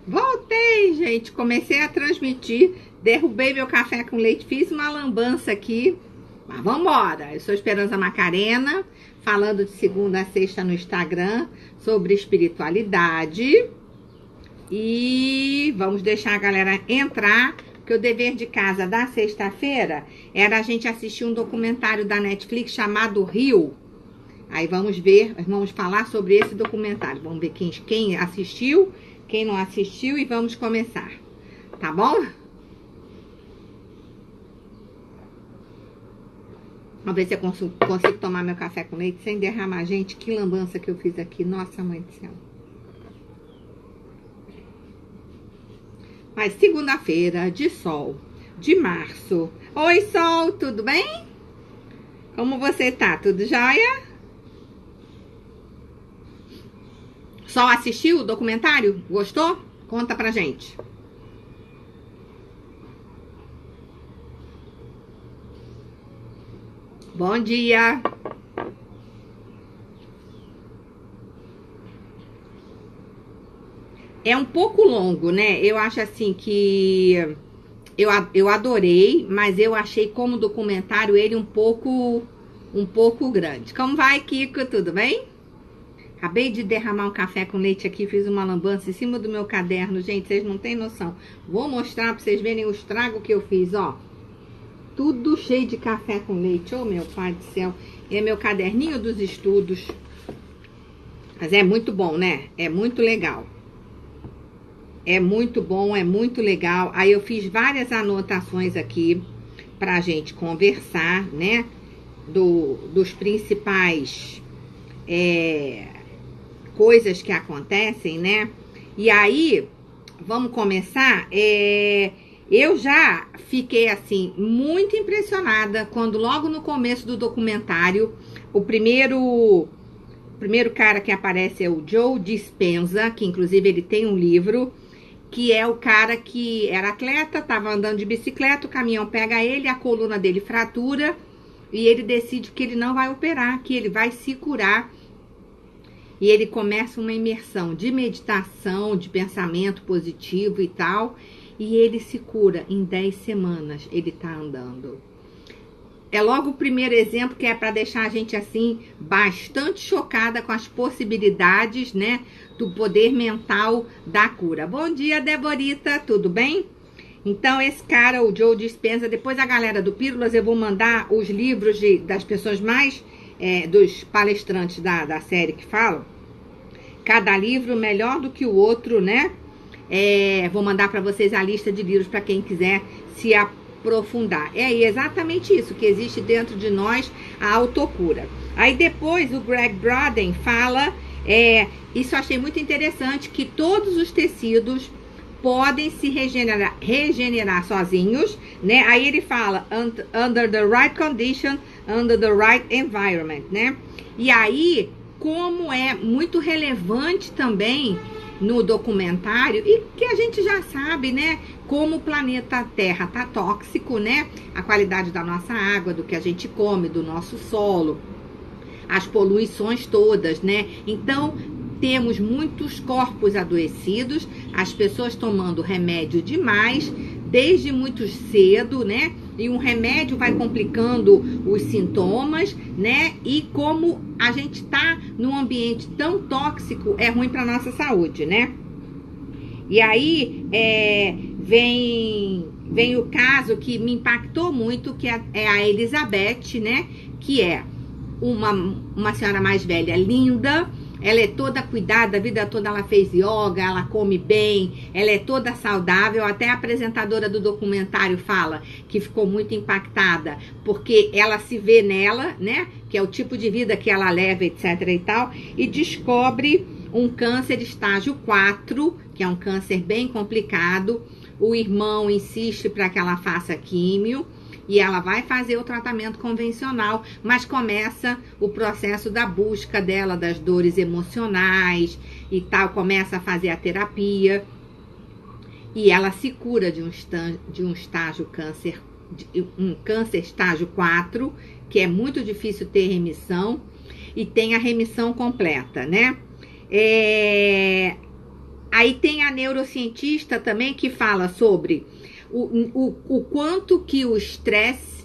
Voltei, gente. Comecei a transmitir. Derrubei meu café com leite. Fiz uma lambança aqui. Mas vamos embora. Eu sou Esperança Macarena, falando de segunda a sexta no Instagram sobre espiritualidade. E vamos deixar a galera entrar, porque o dever de casa da sexta-feira era a gente assistir um documentário da Netflix chamado Rio. Aí vamos ver, vamos falar sobre esse documentário. Vamos ver quem assistiu, quem não assistiu e vamos começar. Tá bom? Vamos ver se eu consigo tomar meu café com leite sem derramar. Gente, que lambança que eu fiz aqui. Nossa, mãe do céu. Mas segunda-feira de sol, de março. Oi, Sol, tudo bem? Como você tá? Tudo jóia? Sol assistiu o documentário? Gostou? Conta pra gente. Bom dia. É um pouco longo, né? Eu acho assim que eu adorei, mas eu achei como documentário ele um pouco grande. Como vai, Kiko? Tudo bem? Acabei de derramar um café com leite aqui, fiz uma lambança em cima do meu caderno, gente, vocês não têm noção. Vou mostrar pra vocês verem o estrago que eu fiz, ó. Tudo cheio de café com leite, oh meu pai do céu. É meu caderninho dos estudos. Mas é muito bom, né? É muito legal. É muito bom, é muito legal. Aí eu fiz várias anotações aqui pra gente conversar, né? Dos principais coisas que acontecem, né? E aí, vamos começar. Eu já fiquei, assim, muito impressionada quando logo no começo do documentário, o primeiro cara que aparece é o Joe Dispenza, que inclusive ele tem um livro, que é o cara que era atleta, tava andando de bicicleta, o caminhão pega ele, a coluna dele fratura, e ele decide que ele não vai operar, que ele vai se curar. E ele começa uma imersão de meditação, de pensamento positivo e tal, e ele se cura em 10 semanas, ele tá andando. É logo o primeiro exemplo que é para deixar a gente assim bastante chocada com as possibilidades, né, do poder mental da cura. Bom dia, Deborita, tudo bem? Então esse cara, o Joe Dispenza, depois a galera do Pílulas, eu vou mandar os livros das pessoas mais, dos palestrantes da série que falam. Cada livro melhor do que o outro, né? Vou mandar para vocês a lista de livros para quem quiser se aprofundar. É exatamente isso que existe dentro de nós, a autocura. Aí depois o Greg Braden fala, isso eu achei muito interessante, que todos os tecidos podem se regenerar sozinhos, né? Aí ele fala, under the right condition, under the right environment, né? E aí, como é muito relevante também no documentário, e que a gente já sabe, né, como o planeta Terra tá tóxico, né, a qualidade da nossa água, do que a gente come, do nosso solo, as poluições todas, né, então temos muitos corpos adoecidos, as pessoas tomando remédio demais, desde muito cedo, né? E um remédio vai complicando os sintomas, né? E como a gente tá num ambiente tão tóxico, é ruim para nossa saúde, né? E aí vem o caso que me impactou muito, que é a Elizabeth, né? Que é uma senhora mais velha, linda. Ela é toda cuidada, a vida toda ela fez yoga, ela come bem, ela é toda saudável. Até a apresentadora do documentário fala que ficou muito impactada, porque ela se vê nela, né? Que é o tipo de vida que ela leva, etc e tal, e descobre um câncer estágio 4, que é um câncer bem complicado. O irmão insiste para que ela faça químio, e ela vai fazer o tratamento convencional, mas começa o processo da busca dela, das dores emocionais e tal, começa a fazer a terapia, e ela se cura de um estágio câncer, um câncer estágio 4, que é muito difícil ter remissão, e tem a remissão completa, né? Aí tem a neurocientista também que fala sobre o quanto que o estresse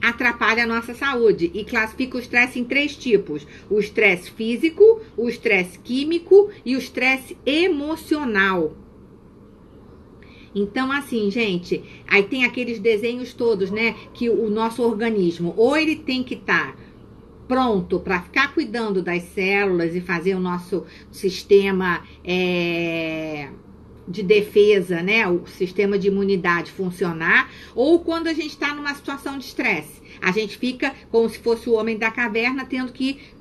atrapalha a nossa saúde e classifica o estresse em 3 tipos: o estresse físico, o estresse químico e o estresse emocional. Então, assim, gente, aí tem aqueles desenhos todos, né? Que o nosso organismo, ou ele tem que estar pronto para ficar cuidando das células e fazer o nosso sistema de defesa, né? O sistema de imunidade funcionar, ou quando a gente está numa situação de estresse. A gente fica como se fosse o homem da caverna tendo que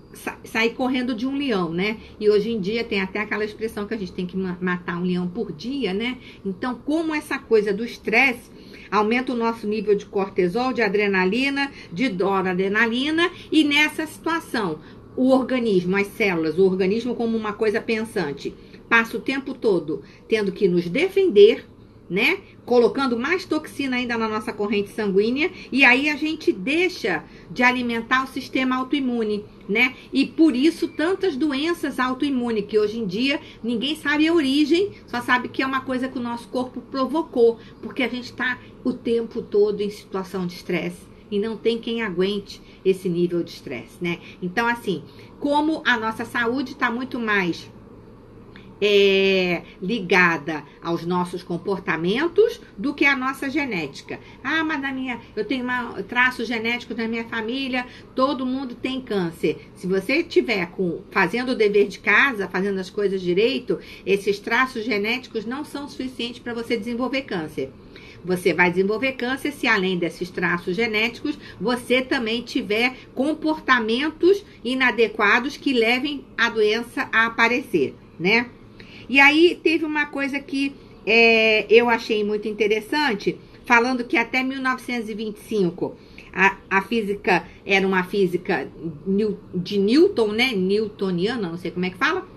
sair correndo de um leão, né? E hoje em dia tem até aquela expressão que a gente tem que matar um leão por dia, né? Então, como essa coisa do estresse aumenta o nosso nível de cortisol, de adrenalina, de noradrenalina, e nessa situação, o organismo, as células, o organismo como uma coisa pensante, passa o tempo todo tendo que nos defender, né? Colocando mais toxina ainda na nossa corrente sanguínea, e aí a gente deixa de alimentar o sistema autoimune, né? E por isso tantas doenças autoimunes, que hoje em dia ninguém sabe a origem, só sabe que é uma coisa que o nosso corpo provocou, porque a gente está o tempo todo em situação de estresse e não tem quem aguente esse nível de estresse, né? Então, assim, como a nossa saúde está muito mais ligada aos nossos comportamentos do que à nossa genética. Ah, mas eu tenho traços genéticos na minha família, todo mundo tem câncer. Se você estiver fazendo o dever de casa, fazendo as coisas direito, esses traços genéticos não são suficientes para você desenvolver câncer. Você vai desenvolver câncer se, além desses traços genéticos, você também tiver comportamentos inadequados que levem a doença a aparecer, né? E aí teve uma coisa que eu achei muito interessante, falando que até 1925 a física era uma física de Newton, né? Newtoniana, não sei como é que fala.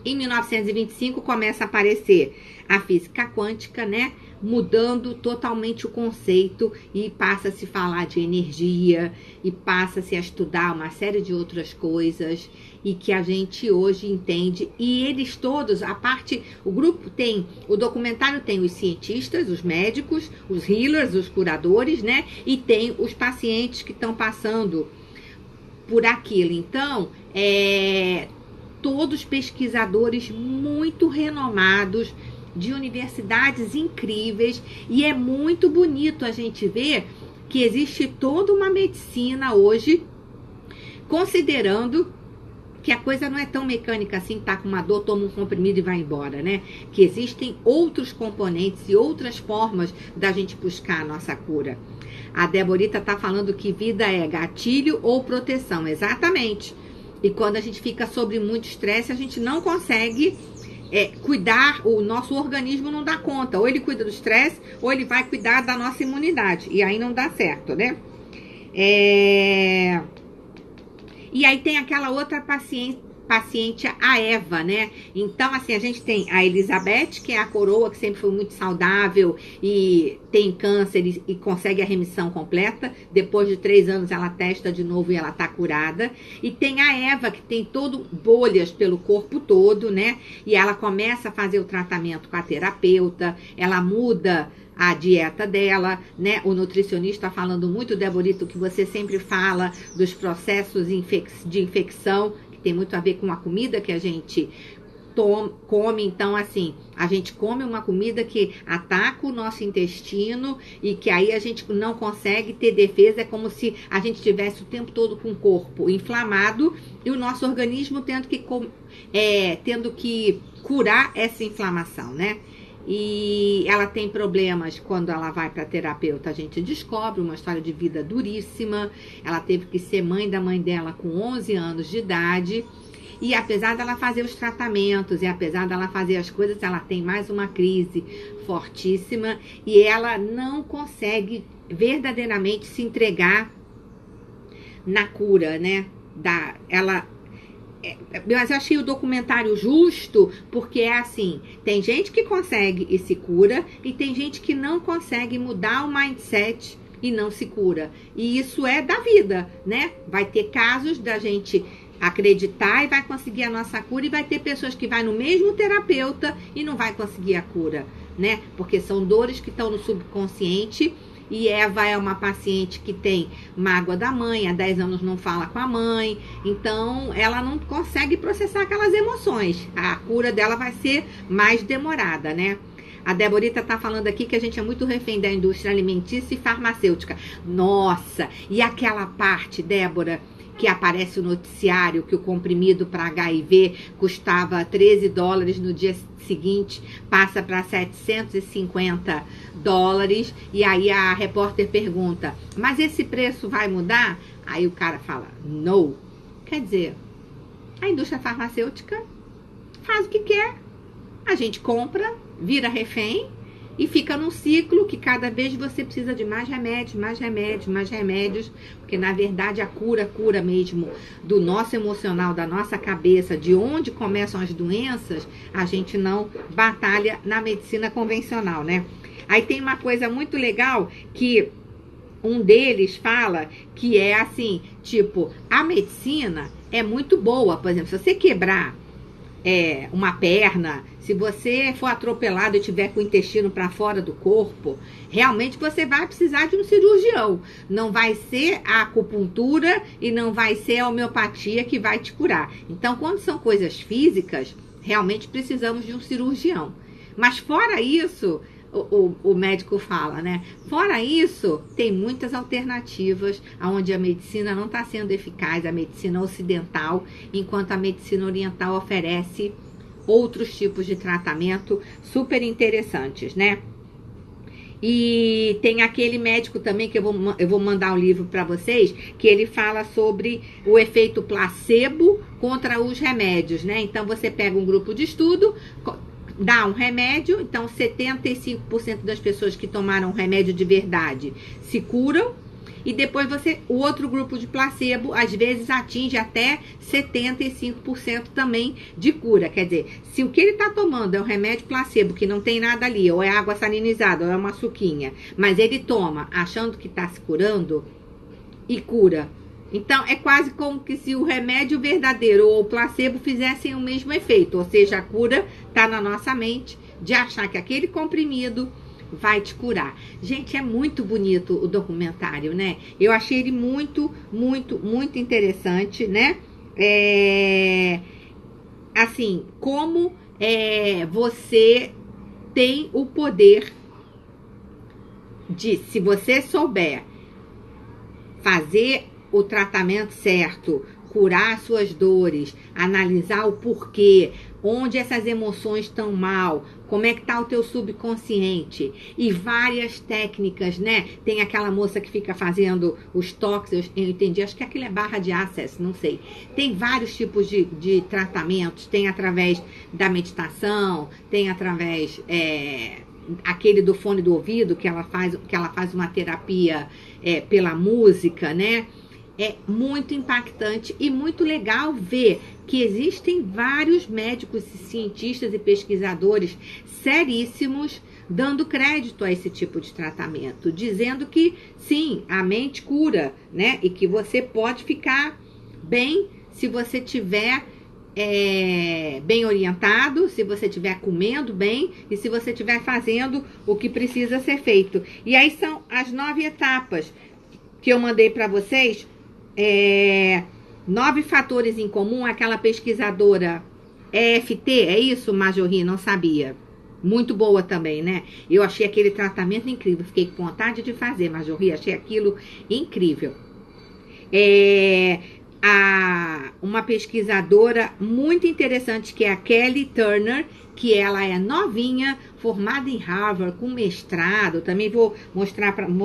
Em 1925 começa a aparecer a física quântica, né? Mudando totalmente o conceito, e passa a se falar de energia, e passa-se a estudar uma série de outras coisas, e que a gente hoje entende. E eles todos, o grupo tem, o documentário tem os cientistas, os médicos, os healers, os curadores, né? E tem os pacientes que estão passando por aquilo. Então, todos pesquisadores muito renomados, de universidades incríveis, e é muito bonito a gente ver que existe toda uma medicina hoje, considerando que a coisa não é tão mecânica assim, tá com uma dor, toma um comprimido e vai embora, né? Que existem outros componentes e outras formas da gente buscar a nossa cura. A Deborita tá falando que vida é gatilho ou proteção, exatamente. E quando a gente fica sob muito estresse, a gente não consegue cuidar, o nosso organismo não dá conta. Ou ele cuida do estresse, ou ele vai cuidar da nossa imunidade. E aí não dá certo, né? E aí tem aquela outra paciente, a Eva, né? Então, assim, a gente tem a Elizabeth, que é a coroa, que sempre foi muito saudável e tem câncer e consegue a remissão completa. Depois de 3 anos ela testa de novo e ela tá curada. E tem a Eva, que tem bolhas pelo corpo todo, né? E ela começa a fazer o tratamento com a terapeuta, ela muda a dieta dela, né? O nutricionista falando muito, Deborita, que você sempre fala dos processos de infecção, que tem muito a ver com a comida que a gente come. Então, assim, a gente come uma comida que ataca o nosso intestino e que aí a gente não consegue ter defesa. É como se a gente tivesse o tempo todo com o corpo inflamado e o nosso organismo tendo que curar essa inflamação, né? E ela tem problemas quando ela vai para terapeuta. A gente descobre uma história de vida duríssima. Ela teve que ser mãe da mãe dela com 11 anos de idade. E apesar dela fazer os tratamentos, e apesar dela fazer as coisas, ela tem mais uma crise fortíssima. E ela não consegue verdadeiramente se entregar na cura, né? Mas eu achei o documentário justo, porque é assim, tem gente que consegue e se cura, e tem gente que não consegue mudar o mindset e não se cura. E isso é da vida, né? Vai ter casos da gente acreditar e vai conseguir a nossa cura, e vai ter pessoas que vai no mesmo terapeuta e não vai conseguir a cura, né? Porque são dores que estão no subconsciente. E Eva é uma paciente que tem mágoa da mãe, há 10 anos não fala com a mãe, então ela não consegue processar aquelas emoções. A cura dela vai ser mais demorada, né? A Deborita tá falando aqui que a gente é muito refém da indústria alimentícia e farmacêutica. Nossa, e aquela parte, Débora, que aparece no noticiário que o comprimido para HIV custava $13, no dia seguinte passa para $750, e aí a repórter pergunta, mas esse preço vai mudar? Aí o cara fala, no. Quer dizer, a indústria farmacêutica faz o que quer, a gente compra, vira refém e fica num ciclo que cada vez você precisa de mais remédios, mais remédios, mais remédios, porque na verdade a cura mesmo do nosso emocional, da nossa cabeça, de onde começam as doenças, a gente não batalha na medicina convencional, né? Aí tem uma coisa muito legal que um deles fala que é assim, tipo, a medicina é muito boa, por exemplo, se você quebrar uma perna, se você for atropelado e tiver com o intestino para fora do corpo, realmente você vai precisar de um cirurgião. Não vai ser a acupuntura e não vai ser a homeopatia que vai te curar. Então, quando são coisas físicas, realmente precisamos de um cirurgião. Mas fora isso, o médico fala, né? Fora isso, tem muitas alternativas onde a medicina não está sendo eficaz, a medicina ocidental, enquanto a medicina oriental oferece outros tipos de tratamento super interessantes, né? E tem aquele médico também, que eu vou mandar um livro para vocês, que ele fala sobre o efeito placebo contra os remédios, né? Então, você pega um grupo de estudo, dá um remédio, então 75% das pessoas que tomaram remédio de verdade se curam, e depois o outro grupo de placebo, às vezes atinge até 75% também de cura. Quer dizer, se o que ele está tomando é um remédio placebo, que não tem nada ali, ou é água salinizada, ou é uma suquinha, mas ele toma achando que está se curando, e cura. Então, é quase como que se o remédio verdadeiro ou o placebo fizessem o mesmo efeito. Ou seja, a cura está na nossa mente de achar que aquele comprimido vai te curar. Gente, é muito bonito o documentário, né? Eu achei ele muito, muito, muito interessante, né? Assim, como você tem o poder de, se você souber fazer o tratamento certo, curar suas dores, analisar o porquê, onde essas emoções estão mal, como é que tá o teu subconsciente, e várias técnicas, né? Tem aquela moça que fica fazendo os toques, eu entendi, acho que aquilo é barra de access, não sei. Tem vários tipos de tratamentos, tem através da meditação, tem através aquele do fone do ouvido, que ela faz uma terapia pela música, né? É muito impactante e muito legal ver que existem vários médicos, cientistas e pesquisadores seríssimos dando crédito a esse tipo de tratamento, dizendo que sim, a mente cura, né? E que você pode ficar bem se você tiver bem orientado, se você estiver comendo bem e se você estiver fazendo o que precisa ser feito. E aí são as 9 etapas que eu mandei para vocês. 9 fatores em comum. Aquela pesquisadora EFT, é isso, Marjorie? Não sabia. Muito boa também, né? Eu achei aquele tratamento incrível. Fiquei com vontade de fazer, Marjorie. Achei aquilo incrível. Uma pesquisadora muito interessante, que é a Kelly Turner, que ela é novinha, formada em Harvard, com mestrado. Também vou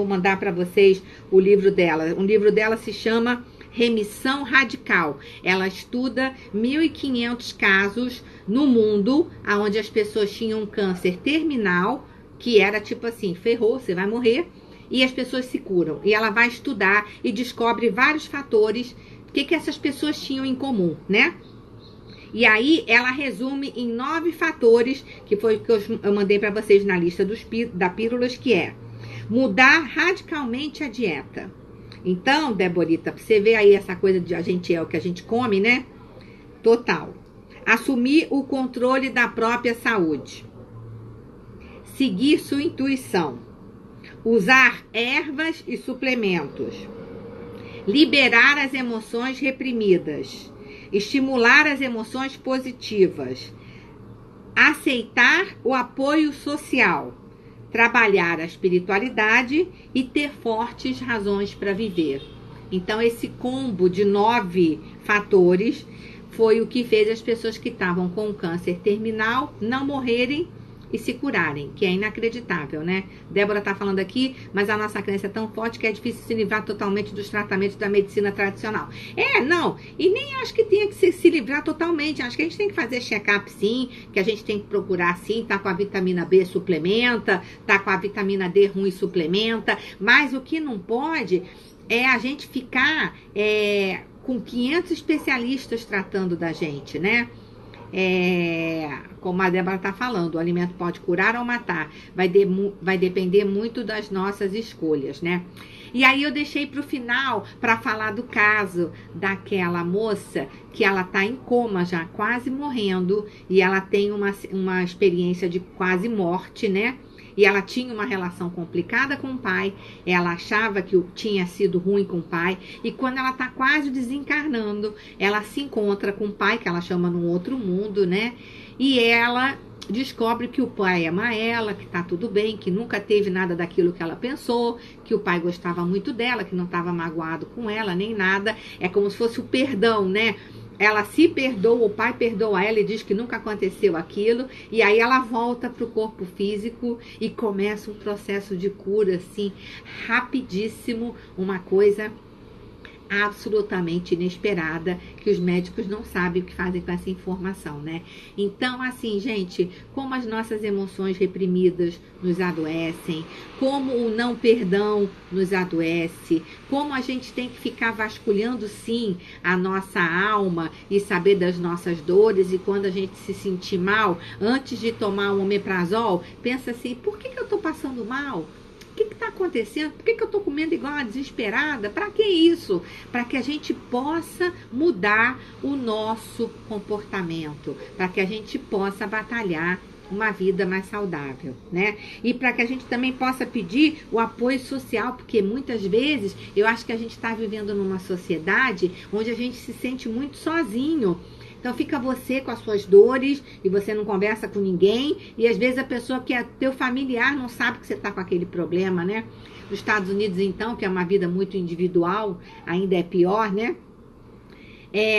mandar para vocês o livro dela. O livro dela se chama Remissão Radical. Ela estuda 1.500 casos no mundo, onde as pessoas tinham câncer terminal, que era tipo assim, ferrou, você vai morrer, e as pessoas se curam. E ela vai estudar e descobre vários fatores, o que essas pessoas tinham em comum, né? E aí ela resume em 9 fatores, que foi o que eu mandei para vocês na lista da pílulas, que é mudar radicalmente a dieta, Então, Deborita, você vê aí essa coisa de a gente é o que a gente come, né? Total. Assumir o controle da própria saúde. Seguir sua intuição. Usar ervas e suplementos. Liberar as emoções reprimidas. Estimular as emoções positivas. Aceitar o apoio social. Trabalhar a espiritualidade e ter fortes razões para viver. Então, esse combo de 9 fatores foi o que fez as pessoas que estavam com câncer terminal não morrerem e se curarem, que é inacreditável, né? Débora tá falando aqui, mas a nossa crença é tão forte que é difícil se livrar totalmente dos tratamentos da medicina tradicional. Não, e nem acho que tenha que se livrar totalmente, acho que a gente tem que fazer check-up sim, que a gente tem que procurar sim, tá com a vitamina B, suplementa, tá com a vitamina D ruim, suplementa, mas o que não pode é a gente ficar com 500 especialistas tratando da gente, né? Como a Débora está falando, o alimento pode curar ou matar, vai depender muito das nossas escolhas, né? E aí eu deixei para o final para falar do caso daquela moça que ela tá em coma já, quase morrendo, e ela tem uma experiência de quase morte, né? E ela tinha uma relação complicada com o pai, ela achava que tinha sido ruim com o pai, e quando ela tá quase desencarnando, ela se encontra com o pai, que ela chama num outro mundo, né? E ela descobre que o pai ama ela, que tá tudo bem, que nunca teve nada daquilo que ela pensou, que o pai gostava muito dela, que não estava magoado com ela, nem nada. É como se fosse o perdão, né? Ela se perdoa, o pai perdoa ela e diz que nunca aconteceu aquilo, e aí ela volta para o corpo físico e começa um processo de cura, assim, rapidíssimo, uma coisa absolutamente inesperada, que os médicos não sabem o que fazem com essa informação, né? Então, assim, gente, como as nossas emoções reprimidas nos adoecem, como o não perdão nos adoece, como a gente tem que ficar vasculhando, sim, a nossa alma e saber das nossas dores, e quando a gente se sentir mal, antes de tomar um omeprazol, pensa assim, por que eu tô passando mal? O que está acontecendo? Por que eu estou comendo igual uma desesperada? Para que isso? Para que a gente possa mudar o nosso comportamento, para que a gente possa batalhar uma vida mais saudável, né? E para que a gente também possa pedir o apoio social, porque muitas vezes eu acho que a gente está vivendo numa sociedade onde a gente se sente muito sozinho. Então fica você com as suas dores e você não conversa com ninguém, e às vezes a pessoa que é teu familiar não sabe que você está com aquele problema, né? Nos Estados Unidos, então, que é uma vida muito individual, ainda é pior, né?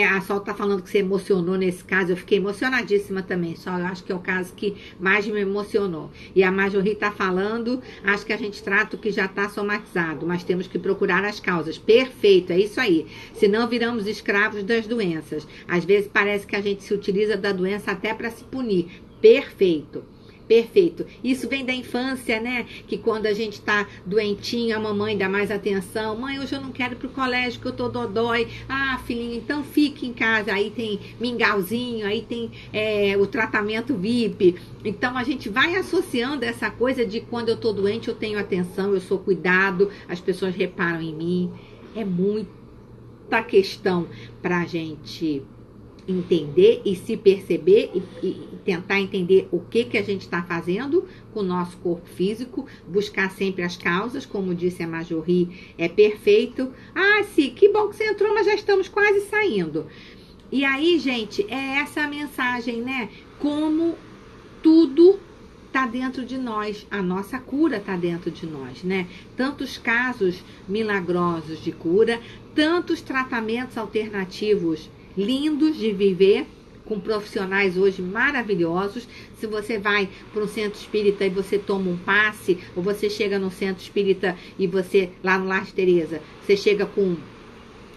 A Sol tá falando que você emocionou nesse caso, eu fiquei emocionadíssima também, só eu acho que é o caso que mais me emocionou. E a Marjorie tá falando, acho que a gente trata o que já tá somatizado, mas temos que procurar as causas. Perfeito, é isso aí. Senão viramos escravos das doenças. Às vezes parece que a gente se utiliza da doença até para se punir. Perfeito. Perfeito. Isso vem da infância, né? Que quando a gente tá doentinho, a mamãe dá mais atenção. Mãe, hoje eu não quero ir pro colégio que eu tô dodói. Ah, filhinho, então fique em casa. Aí tem mingauzinho, aí tem o tratamento VIP. Então a gente vai associando essa coisa de quando eu tô doente eu tenho atenção, eu sou cuidado, as pessoas reparam em mim. É muita questão pra gente entender e se perceber e tentar entender o que a gente está fazendo com o nosso corpo físico, buscar sempre as causas, como disse a Marjorie, é perfeito. Ah, sim, que bom que você entrou, mas já estamos quase saindo. E aí, gente, é essa a mensagem, né? Como tudo tá dentro de nós, a nossa cura tá dentro de nós, né? Tantos casos milagrosos de cura, tantos tratamentos alternativos lindos de viver, com profissionais hoje maravilhosos. Se você vai para um centro espírita e você toma um passe, ou você chega no centro espírita e você, lá no Lar de Teresa, você chega com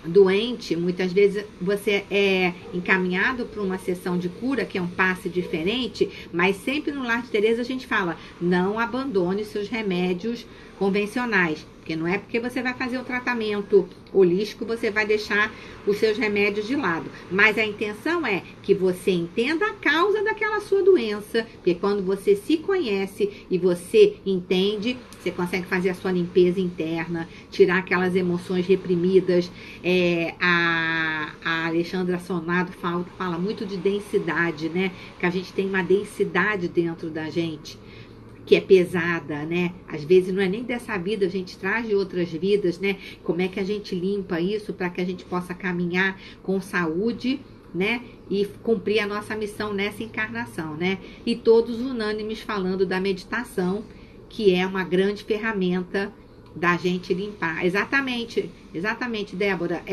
doente, muitas vezes você é encaminhado para uma sessão de cura, que é um passe diferente, mas sempre no Lar de Teresa a gente fala, não abandone seus remédios convencionais, Porque não é porque você vai fazer um tratamento holístico, você vai deixar os seus remédios de lado. Mas a intenção é que você entenda a causa daquela sua doença. Porque quando você se conhece e você entende, você consegue fazer a sua limpeza interna, tirar aquelas emoções reprimidas. A Alexandra Sonado fala muito de densidade, né? Que a gente tem uma densidade dentro da gente, que é pesada, né? Às vezes não é nem dessa vida, a gente traz de outras vidas, né? Como é que a gente limpa isso para que a gente possa caminhar com saúde, né? E cumprir a nossa missão nessa encarnação, né? E todos unânimes falando da meditação, que é uma grande ferramenta da gente limpar. Exatamente, Débora.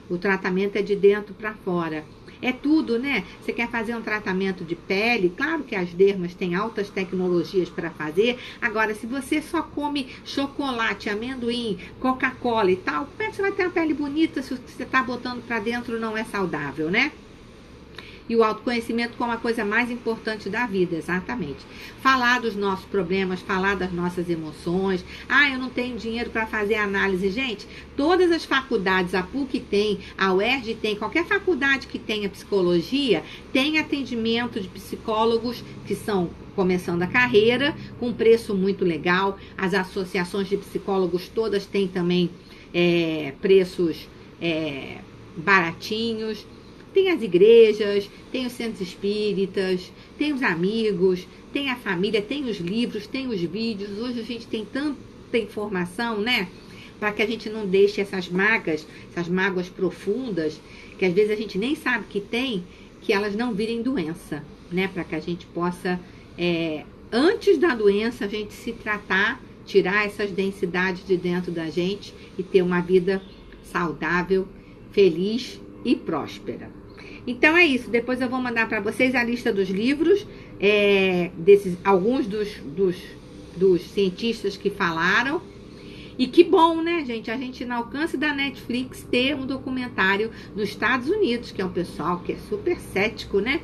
O tratamento é de dentro para fora. É tudo, né? Você quer fazer um tratamento de pele, claro que as dermas têm altas tecnologias para fazer. Agora, se você só come chocolate, amendoim, Coca-Cola e tal, como é que você vai ter uma pele bonita se o que você está botando para dentro não é saudável, né? E o autoconhecimento como a coisa mais importante da vida, exatamente. Falar dos nossos problemas, falar das nossas emoções. Eu não tenho dinheiro para fazer análise. Gente, todas as faculdades, a PUC tem, a UERJ tem, qualquer faculdade que tenha psicologia, tem atendimento de psicólogos que são começando a carreira, com preço muito legal. As associações de psicólogos todas têm também preços baratinhos. Tem as igrejas, tem os centros espíritas, tem os amigos, tem a família, tem os livros, tem os vídeos. Hoje a gente tem tanta informação, né? Para que a gente não deixe essas mágoas profundas, que às vezes a gente nem sabe que tem, que elas não virem doença, né? Para que a gente possa, antes da doença, a gente se tratar, tirar essas densidades de dentro da gente e ter uma vida saudável, feliz e próspera. Então é isso, depois eu vou mandar para vocês a lista dos livros, alguns dos cientistas que falaram. E que bom, né, gente? A gente no alcance da Netflix ter um documentário nos Estados Unidos, que é um pessoal que é super cético, né?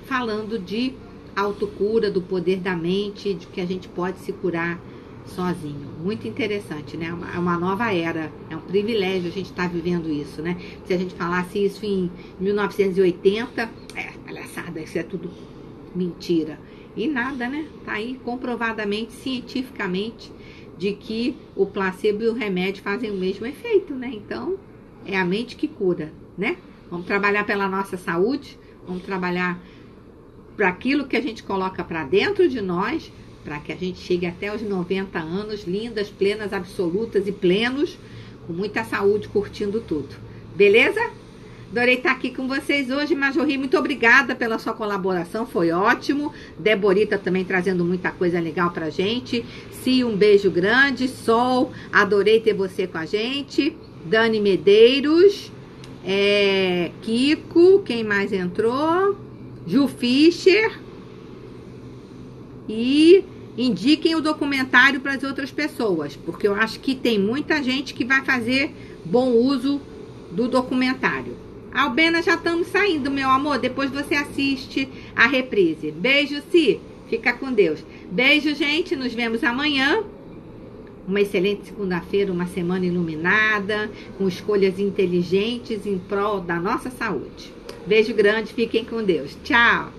Falando de autocura, do poder da mente, de que a gente pode se curar sozinho. Muito interessante, né? É uma nova era, é um privilégio a gente estar vivendo isso, né? Se a gente falasse isso em 1980, palhaçada, isso é tudo mentira. E nada, né? Tá aí comprovadamente, cientificamente, de que o placebo e o remédio fazem o mesmo efeito, né? Então, é a mente que cura, né? Vamos trabalhar pela nossa saúde, vamos trabalhar para aquilo que a gente coloca para dentro de nós, para que a gente chegue até os 90 anos, lindas, plenas, absolutas e plenos, com muita saúde, curtindo tudo. Beleza? Adorei estar aqui com vocês hoje, Majorri, muito obrigada pela sua colaboração, foi ótimo. Deborita também trazendo muita coisa legal pra gente. Si, um beijo grande. Sol, adorei ter você com a gente. Dani Medeiros, Kiko, quem mais entrou? Ju Fischer. E indiquem o documentário para as outras pessoas, porque eu acho que tem muita gente que vai fazer bom uso do documentário. Albena, já estamos saindo, meu amor. Depois você assiste a reprise. Beijo, Si. Fica com Deus. Beijo, gente. Nos vemos amanhã. Uma excelente segunda-feira, uma semana iluminada, com escolhas inteligentes em prol da nossa saúde. Beijo grande. Fiquem com Deus. Tchau.